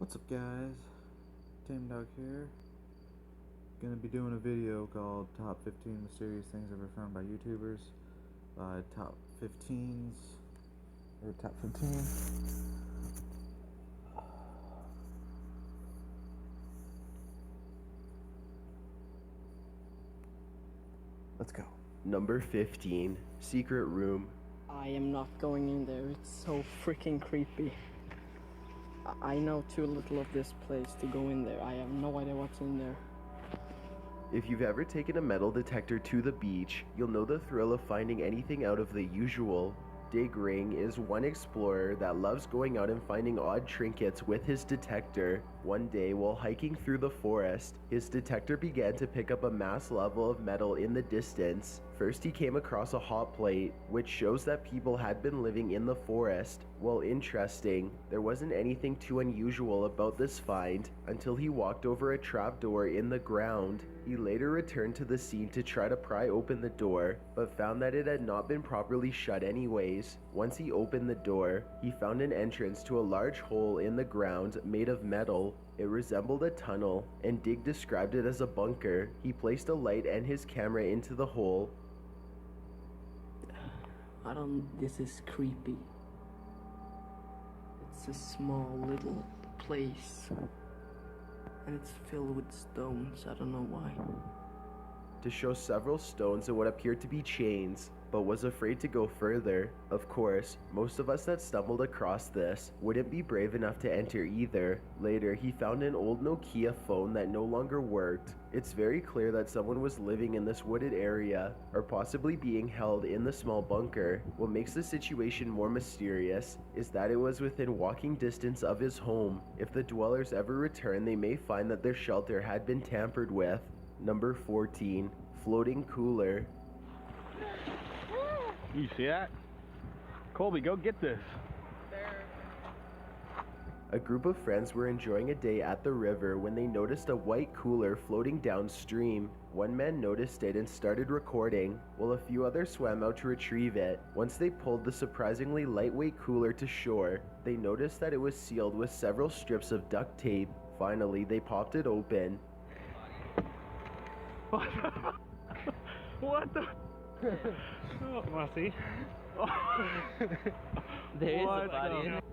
What's up, guys? Tame Dog here. Gonna be doing a video called Top 15 Mysterious Things Ever Found by YouTubers by Top 15s or Top 15. Let's go. Number 15, Secret Room. I am not going in there. It's so freaking creepy. I know too little of this place to go in there. I have no idea what's in there. If you've ever taken a metal detector to the beach, you'll know the thrill of finding anything out of the usual. Dig Ring is one explorer that loves going out and finding odd trinkets with his detector. One day, while hiking through the forest, his detector began to pick up a mass level of metal in the distance. First, he came across a hot plate, which shows that people had been living in the forest. While interesting, there wasn't anything too unusual about this find until he walked over a trapdoor in the ground. He later returned to the scene to try to pry open the door, but found that it had not been properly shut anyways. Once he opened the door, he found an entrance to a large hole in the ground made of metal. It resembled a tunnel, and Dig described it as a bunker. He placed a light and his camera into the hole. This is creepy. It's a small little place. And it's filled with stones. I don't know why. To show several stones and what appeared to be chains, but was afraid to go further. Of course, most of us that stumbled across this wouldn't be brave enough to enter either. Later, he found an old Nokia phone that no longer worked. It's very clear that someone was living in this wooded area, or possibly being held in the small bunker. What makes the situation more mysterious is that it was within walking distance of his home. If the dwellers ever return, they may find that their shelter had been tampered with. Number 14, Floating Cooler. You see that? Colby, go get this. A group of friends were enjoying a day at the river when they noticed a white cooler floating downstream. One man noticed it and started recording, while a few others swam out to retrieve it. Once they pulled the surprisingly lightweight cooler to shore, they noticed that it was sealed with several strips of duct tape. Finally, they popped it open. What the? Oh, Marcy. There is a body in it.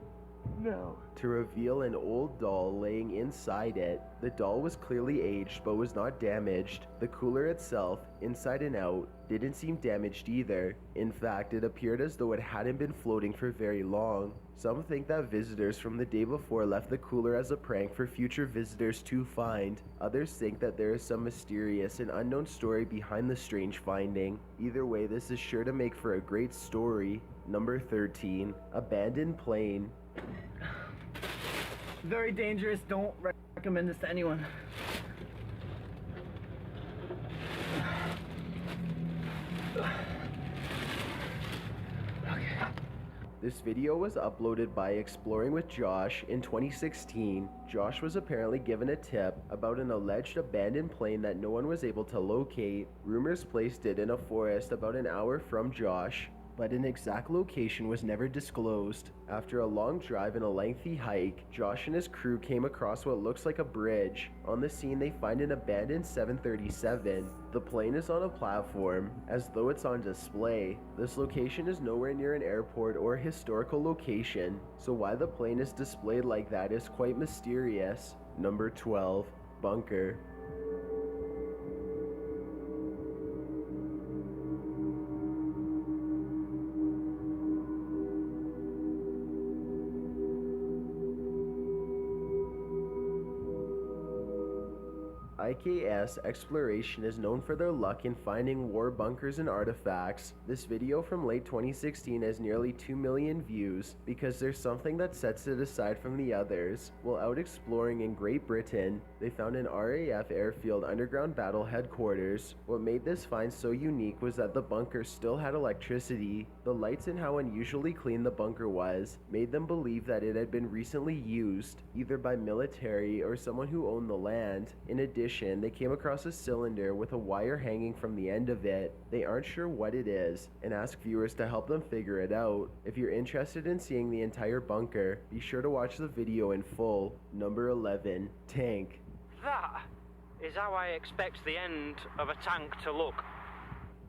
No. To reveal an old doll laying inside it. The doll was clearly aged but was not damaged. The cooler itself, inside and out, didn't seem damaged either. In fact, it appeared as though it hadn't been floating for very long. Some think that visitors from the day before left the cooler as a prank for future visitors to find. Others think that there is some mysterious and unknown story behind the strange finding. Either way, this is sure to make for a great story. Number 13, Abandoned Plane. Very dangerous. Don't recommend this to anyone. This video was uploaded by Exploring with Josh in 2016. Josh was apparently given a tip about an alleged abandoned plane that no one was able to locate. Rumors placed it in a forest about an hour from Josh, but an exact location was never disclosed. After a long drive and a lengthy hike, Josh and his crew came across what looks like a bridge. On the scene, they find an abandoned 737. The plane is on a platform, as though it's on display. This location is nowhere near an airport or a historical location, so why the plane is displayed like that is quite mysterious. Number 12, Bunker. IKS Exploration is known for their luck in finding war bunkers and artifacts. This video from late 2016 has nearly 2 million views because there's something that sets it aside from the others. While out exploring in Great Britain, they found an RAF airfield underground battle headquarters. What made this find so unique was that the bunker still had electricity. The lights and how unusually clean the bunker was made them believe that it had been recently used, either by military or someone who owned the land. In addition, addition, they came across a cylinder with a wire hanging from the end of it. They aren't sure what it is and ask viewers to help them figure it out. If you're interested in seeing the entire bunker, be sure to watch the video in full. Number 11. Tank. That is how I expect the end of a tank to look.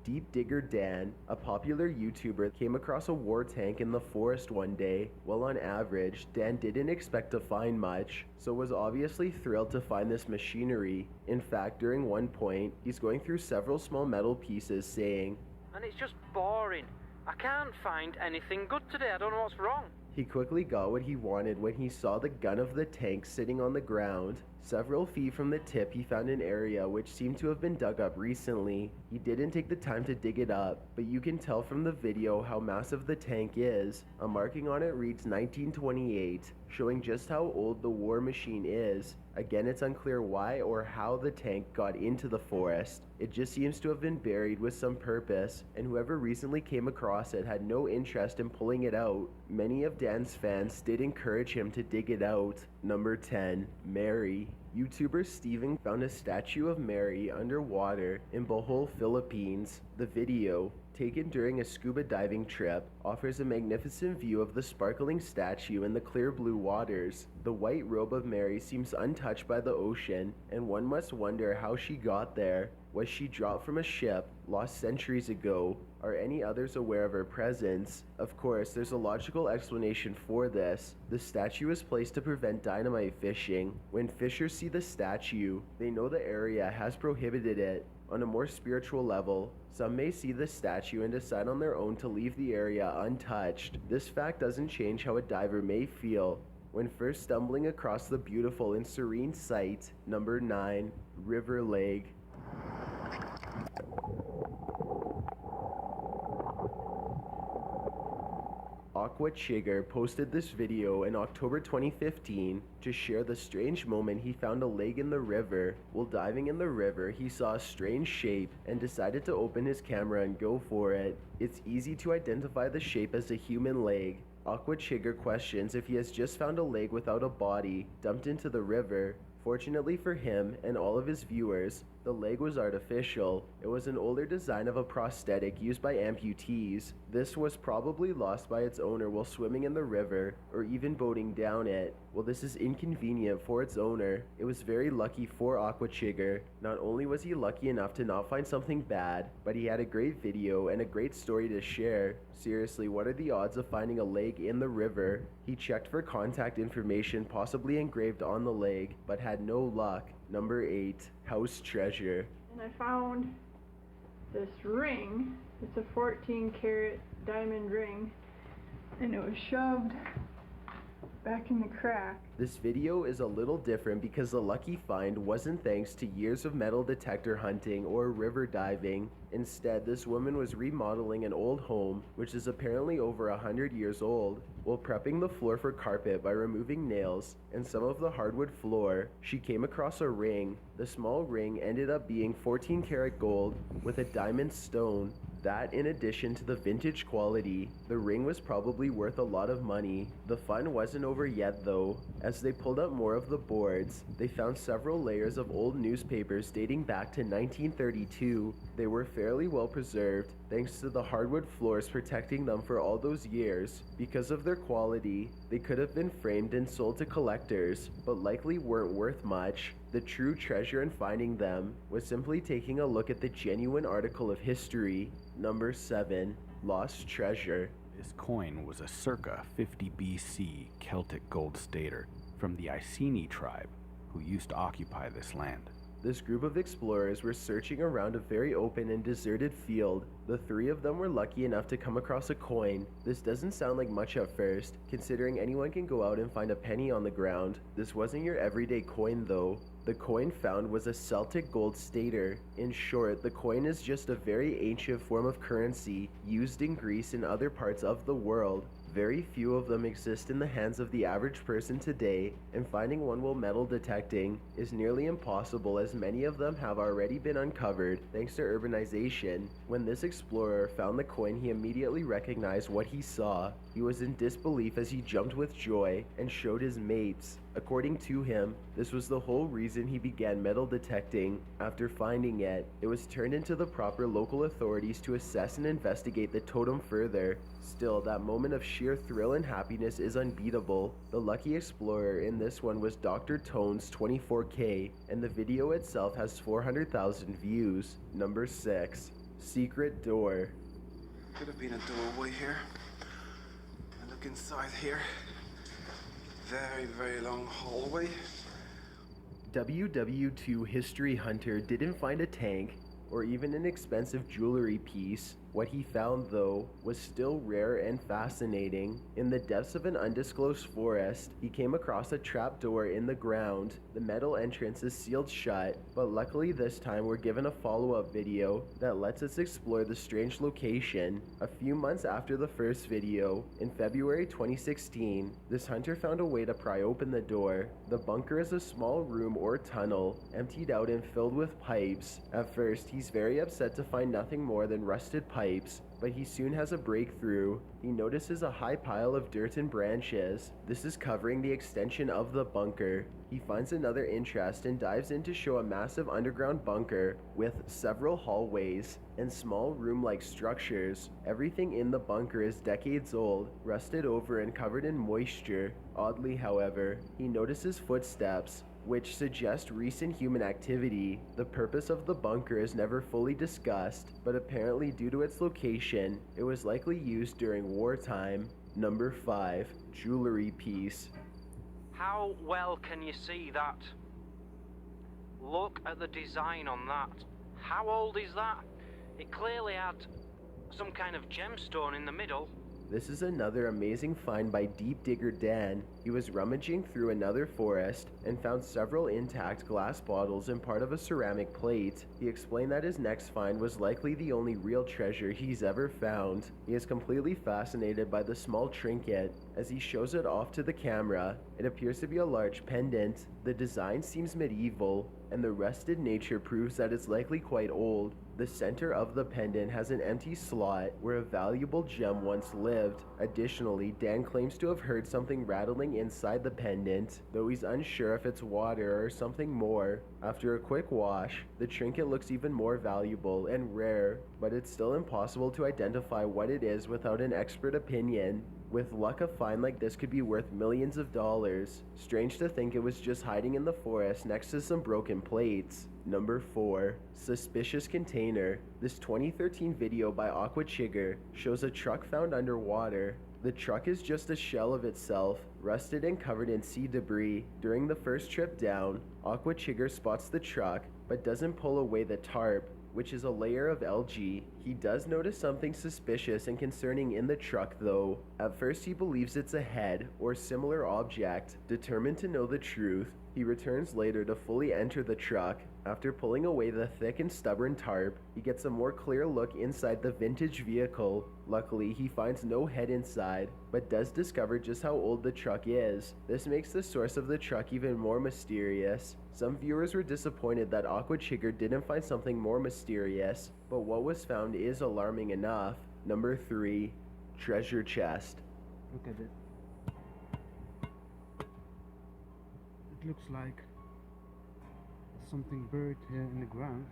Deep Digger Dan, a popular YouTuber, came across a war tank in the forest one day. Well, on average, Dan didn't expect to find much, so was obviously thrilled to find this machinery. In fact, during one point, he's going through several small metal pieces saying, And it's just boring. I can't find anything good today. I don't know what's wrong. He quickly got what he wanted when he saw the gun of the tank sitting on the ground. Several feet from the tip, he found an area which seemed to have been dug up recently. He didn't take the time to dig it up, but you can tell from the video how massive the tank is. A marking on it reads 1928, showing just how old the war machine is. Again, it's unclear why or how the tank got into the forest. It just seems to have been buried with some purpose, and whoever recently came across it had no interest in pulling it out. Many of Dan's fans did encourage him to dig it out. Number 10. Mary. YouTuber Steven found a statue of Mary underwater in Bohol, Philippines. The video, taken during a scuba diving trip, offers a magnificent view of the sparkling statue in the clear blue waters. The white robe of Mary seems untouched by the ocean, and one must wonder how she got there. Was she dropped from a ship, lost centuries ago? Are any others aware of her presence? Of course, there's a logical explanation for this. The statue is placed to prevent dynamite fishing. When fishers see the statue, they know the area has prohibited it. On a more spiritual level, some may see the statue and decide on their own to leave the area untouched. This fact doesn't change how a diver may feel when first stumbling across the beautiful and serene sight. Number 9. River Lake. Aqua Chigger posted this video in October 2015 to share the strange moment he found a leg in the river. While diving in the river, he saw a strange shape and decided to open his camera and go for it. It's easy to identify the shape as a human leg. Aqua Chigger questions if he has just found a leg without a body dumped into the river. Fortunately for him and all of his viewers, the leg was artificial. It was an older design of a prosthetic used by amputees. This was probably lost by its owner while swimming in the river or even boating down it. While this is inconvenient for its owner, it was very lucky for Aqua Chigger. Not only was he lucky enough to not find something bad, but he had a great video and a great story to share. Seriously, what are the odds of finding a leg in the river? He checked for contact information possibly engraved on the leg, but had no luck. Number 8. House Treasure. And I found this ring. It's a 14-karat diamond ring, and it was shoved back in the crack. This video is a little different because the lucky find wasn't thanks to years of metal detector hunting or river diving. Instead, this woman was remodeling an old home, which is apparently over 100 years old. While prepping the floor for carpet by removing nails and some of the hardwood floor, she came across a ring. The small ring ended up being 14-karat gold with a diamond stone. That, in addition to the vintage quality, the ring was probably worth a lot of money. The fun wasn't over yet though. As they pulled up more of the boards, they found several layers of old newspapers dating back to 1932. They were fairly well preserved, thanks to the hardwood floors protecting them for all those years. Because of their quality, they could have been framed and sold to collectors, but likely weren't worth much. The true treasure in finding them was simply taking a look at the genuine article of history. Number 7. Lost Treasure. This coin was a circa 50 BC Celtic gold stater from the Iceni tribe, who used to occupy this land. This group of explorers were searching around a very open and deserted field. The 3 of them were lucky enough to come across a coin. This doesn't sound like much at first, considering anyone can go out and find a penny on the ground. This wasn't your everyday coin though. The coin found was a Celtic gold stater. In short, the coin is just a very ancient form of currency used in Greece and other parts of the world. Very few of them exist in the hands of the average person today, and finding one while metal detecting is nearly impossible as many of them have already been uncovered thanks to urbanization. When this explorer found the coin, he immediately recognized what he saw. He was in disbelief as he jumped with joy and showed his mates. According to him, this was the whole reason he began metal detecting. After finding it, it was turned into the proper local authorities to assess and investigate the totem further. Still, that moment of sheer thrill and happiness is unbeatable. The lucky explorer in this one was Dr. Tones 24K, and the video itself has 400,000 views. Number 6. Secret Door. Could have been a doorway here. And look inside here. Very, very long hallway. WW2 History Hunter didn't find a tank or even an expensive jewelry piece. What he found, though, was still rare and fascinating. In the depths of an undisclosed forest, he came across a trapdoor in the ground. The metal entrance is sealed shut, but luckily this time we're given a follow-up video that lets us explore the strange location. A few months after the first video, in February 2016, this hunter found a way to pry open the door. The bunker is a small room or tunnel, emptied out and filled with pipes. At first, he's very upset to find nothing more than rusted pipes, but he soon has a breakthrough. He notices a high pile of dirt and branches. This is covering the extension of the bunker. He finds another interest and dives in to show a massive underground bunker with several hallways and small room-like structures. Everything in the bunker is decades old, rusted over and covered in moisture. Oddly, however, he notices footsteps, which suggest recent human activity. The purpose of the bunker is never fully discussed, but apparently due to its location, it was likely used during wartime. Number 5. Jewelry piece. How well can you see that? Look at the design on that. How old is that? It clearly had some kind of gemstone in the middle. This is another amazing find by Deep Digger Dan. He was rummaging through another forest and found several intact glass bottles and part of a ceramic plate. He explained that his next find was likely the only real treasure he's ever found. He is completely fascinated by the small trinket. As he shows it off to the camera, it appears to be a large pendant. The design seems medieval, and the rusted nature proves that it's likely quite old. The center of the pendant has an empty slot where a valuable gem once lived. Additionally, Dan claims to have heard something rattling inside the pendant, though he's unsure if it's water or something more. After a quick wash, the trinket looks even more valuable and rare, but it's still impossible to identify what it is without an expert opinion. With luck, a find like this could be worth millions of dollars. Strange to think it was just hiding in the forest next to some broken plates. Number 4. Suspicious Container. This 2013 video by Aqua Chigger shows a truck found underwater. The truck is just a shell of itself, rusted and covered in sea debris. During the first trip down, Aqua Chigger spots the truck, but doesn't pull away the tarp, which is a layer of algae. He does notice something suspicious and concerning in the truck though. At first he believes it's a head or similar object. Determined to know the truth, he returns later to fully enter the truck. After pulling away the thick and stubborn tarp, he gets a more clear look inside the vintage vehicle. Luckily, he finds no head inside, but does discover just how old the truck is. This makes the source of the truck even more mysterious. Some viewers were disappointed that Aqua Chigger didn't find something more mysterious, but what was found is alarming enough. Number 3. Treasure Chest. Look at it. It looks like something buried here in the ground.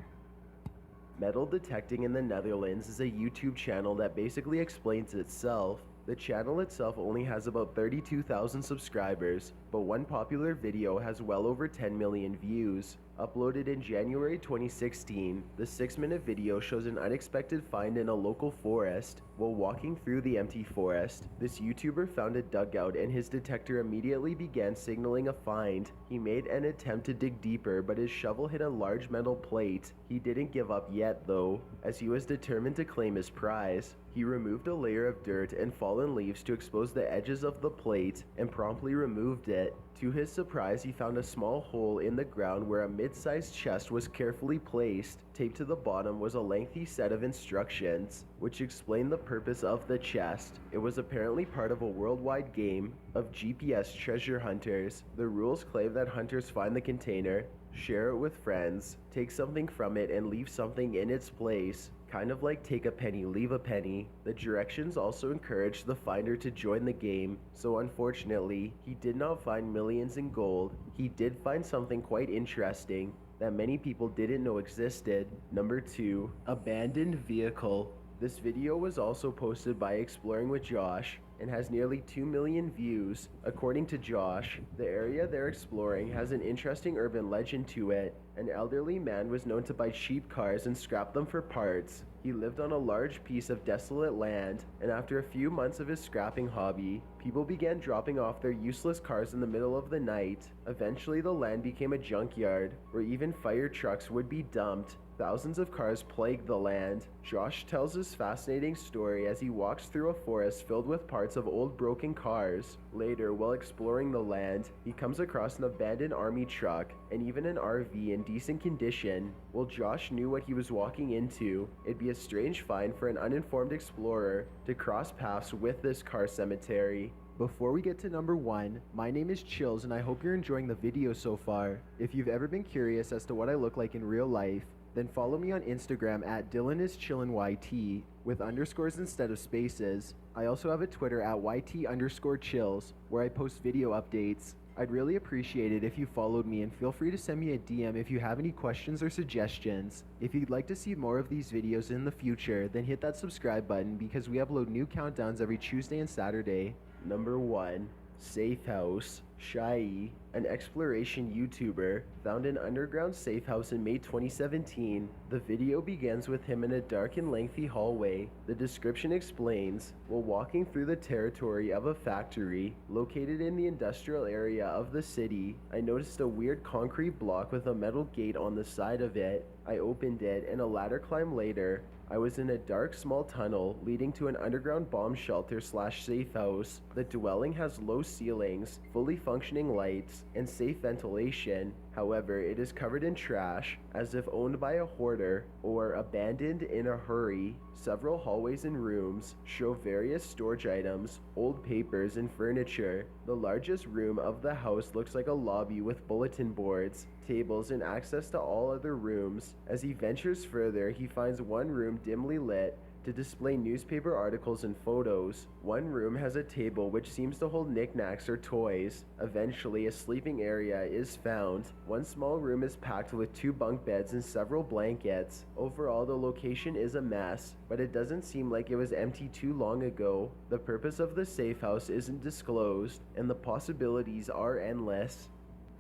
Metal Detecting in the Netherlands is a YouTube channel that basically explains itself. The channel itself only has about 32,000 subscribers, but one popular video has well over 10 million views. Uploaded in January 2016, the 6-minute video shows an unexpected find in a local forest. While walking through the empty forest, this YouTuber found a dugout and his detector immediately began signaling a find. He made an attempt to dig deeper, but his shovel hit a large metal plate. He didn't give up yet though, as he was determined to claim his prize. He removed a layer of dirt and fallen leaves to expose the edges of the plate and promptly removed it. To his surprise, he found a small hole in the ground where a mid-sized chest was carefully placed. Taped to the bottom was a lengthy set of instructions, which explained the purpose of the chest. It was apparently part of a worldwide game of GPS treasure hunters. The rules claim that hunters find the container, share it with friends, take something from it, and leave something in its place. Kind of like take a penny, leave a penny, the directions also encouraged the finder to join the game, so unfortunately, he did not find millions in gold. He did find something quite interesting that many people didn't know existed. Number 2, abandoned vehicle. This video was also posted by Exploring with Josh and has nearly 2 million views. According to Josh, the area they're exploring has an interesting urban legend to it. An elderly man was known to buy cheap cars and scrap them for parts. He lived on a large piece of desolate land, and after a few months of his scrapping hobby, people began dropping off their useless cars in the middle of the night. Eventually, the land became a junkyard, where even fire trucks would be dumped. Thousands of cars plagued the land. Josh tells his fascinating story as he walks through a forest filled with parts of old broken cars. Later, while exploring the land, he comes across an abandoned army truck and even an RV in decent condition. While Josh knew what he was walking into, it'd be a strange find for an uninformed explorer to cross paths with this car cemetery. Before we get to number 1, my name is Chills and I hope you're enjoying the video so far. If you've ever been curious as to what I look like in real life, then follow me on Instagram at DylanIsChillinYT with underscores instead of spaces. I also have a Twitter at YT_chills where I post video updates. I'd really appreciate it if you followed me, and feel free to send me a DM if you have any questions or suggestions. If you'd like to see more of these videos in the future, then hit that subscribe button because we upload new countdowns every Tuesday and Saturday. Number 1. Safe House. Shai, an exploration YouTuber, found an underground safe house in May 2017. The video begins with him in a dark and lengthy hallway. The description explains, while walking through the territory of a factory located in the industrial area of the city, I noticed a weird concrete block with a metal gate on the side of it. I opened it, and a ladder climb later, I was in a dark small tunnel leading to an underground bomb shelter / safe house. The dwelling has low ceilings, fully functioning lights, and safe ventilation. However, it is covered in trash, as if owned by a hoarder or abandoned in a hurry. Several hallways and rooms show various storage items, old papers, and furniture. The largest room of the house looks like a lobby with bulletin boards, tables, and access to all other rooms. As he ventures further, he finds one room dimly lit to display newspaper articles and photos. One room has a table which seems to hold knickknacks or toys. Eventually, a sleeping area is found. One small room is packed with 2 bunk beds and several blankets. Overall, the location is a mess, but it doesn't seem like it was empty too long ago. The purpose of the safe house isn't disclosed, and the possibilities are endless.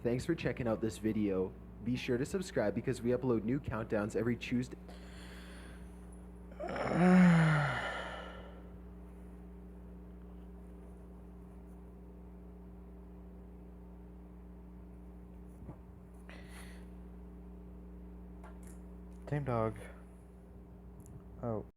Thanks for checking out this video. Be sure to subscribe because we upload new countdowns every Tuesday. Tame dog. Oh.